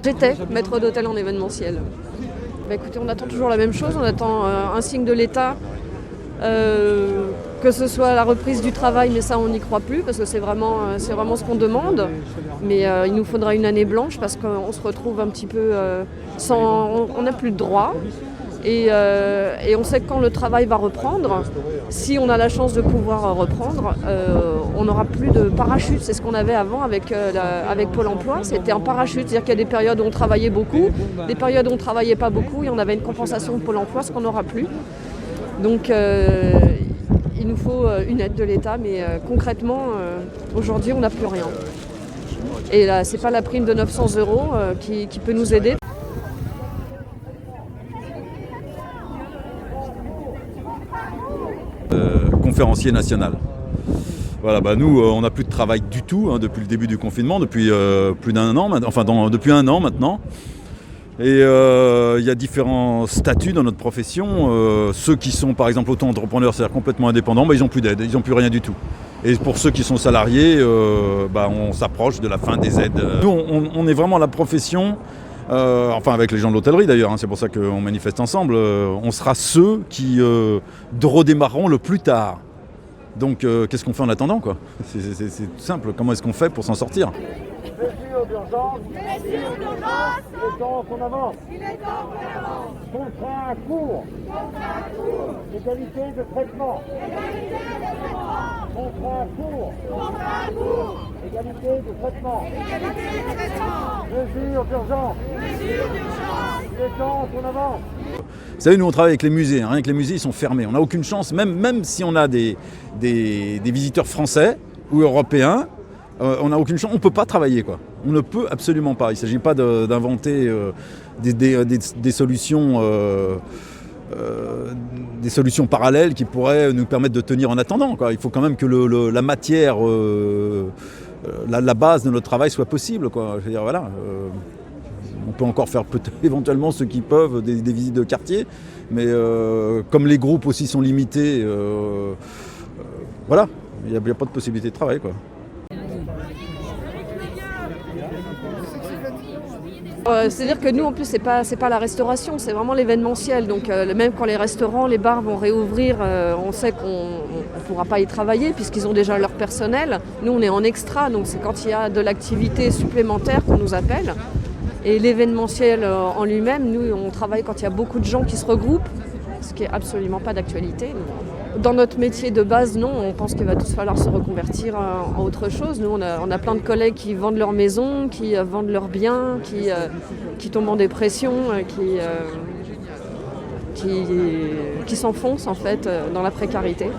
J'étais maître d'hôtel en événementiel. Écoutez, on attend toujours la même chose, on attend un signe de l'État, que ce soit la reprise du travail, mais ça on n'y croit plus parce que c'est vraiment ce qu'on demande. Mais il nous faudra une année blanche parce qu'on se retrouve un petit peu sans... On n'a plus de droits. Et on sait que quand le travail va reprendre, si on a la chance de pouvoir reprendre, on n'aura plus de parachute. C'est ce qu'on avait avant avec Pôle emploi, c'était un parachute. C'est-à-dire qu'il y a des périodes où on travaillait beaucoup, des périodes où on ne travaillait pas beaucoup et on avait une compensation de Pôle emploi, ce qu'on n'aura plus. Donc il nous faut une aide de l'État, mais concrètement, aujourd'hui on n'a plus rien. Et là, c'est pas la prime de 900 € qui peut nous aider. Conférencier national. Voilà, nous, on n'a plus de travail du tout depuis le début du confinement, depuis plus d'un an, depuis un an maintenant. Et il y a différents statuts dans notre profession. Ceux qui sont par exemple auto-entrepreneurs, c'est-à-dire complètement indépendants, ils n'ont plus d'aide, ils n'ont plus rien du tout. Et pour ceux qui sont salariés, on s'approche de la fin des aides. Nous, on est vraiment la profession, avec les gens de l'hôtellerie d'ailleurs, c'est pour ça qu'on manifeste ensemble, on sera ceux qui redémarreront le plus tard. Donc qu'est-ce qu'on fait en attendant quoi ? C'est tout simple, comment est-ce qu'on fait pour s'en sortir ? Mesures d'urgence. Il est temps qu'on avance. Contrat court. Égalité de traitement. Contrat court. Égalité de traitement. Mesures d'urgence. Il est temps qu'on avance. Vous savez, nous on travaille avec les musées, rien que les musées ils sont fermés. On n'a aucune chance, même si on a des visiteurs français ou européens, on n'a aucune chance, on ne peut pas travailler quoi. On ne peut absolument pas. Il ne s'agit pas d'inventer des solutions parallèles qui pourraient nous permettre de tenir en attendant, quoi. Il faut quand même que la matière, la base de notre travail soit possible, quoi. Je veux dire, voilà. On peut encore faire peut-être éventuellement ceux qui peuvent des visites de quartier, mais comme les groupes aussi sont limités, voilà, il n'y a pas de possibilité de travail, quoi. C'est-à-dire que nous, en plus, c'est pas la restauration, c'est vraiment l'événementiel. Donc, même quand les restaurants, les bars vont réouvrir, on sait qu'on ne pourra pas y travailler puisqu'ils ont déjà leur personnel. Nous, on est en extra, donc c'est quand il y a de l'activité supplémentaire qu'on nous appelle. Et l'événementiel en lui-même, nous, on travaille quand il y a beaucoup de gens qui se regroupent, ce qui n'est absolument pas d'actualité. Dans notre métier de base, non, on pense qu'il va tous falloir se reconvertir en autre chose. Nous, on a plein de collègues qui vendent leur maison, qui vendent leurs biens, qui tombent en dépression, qui s'enfoncent en fait dans la précarité.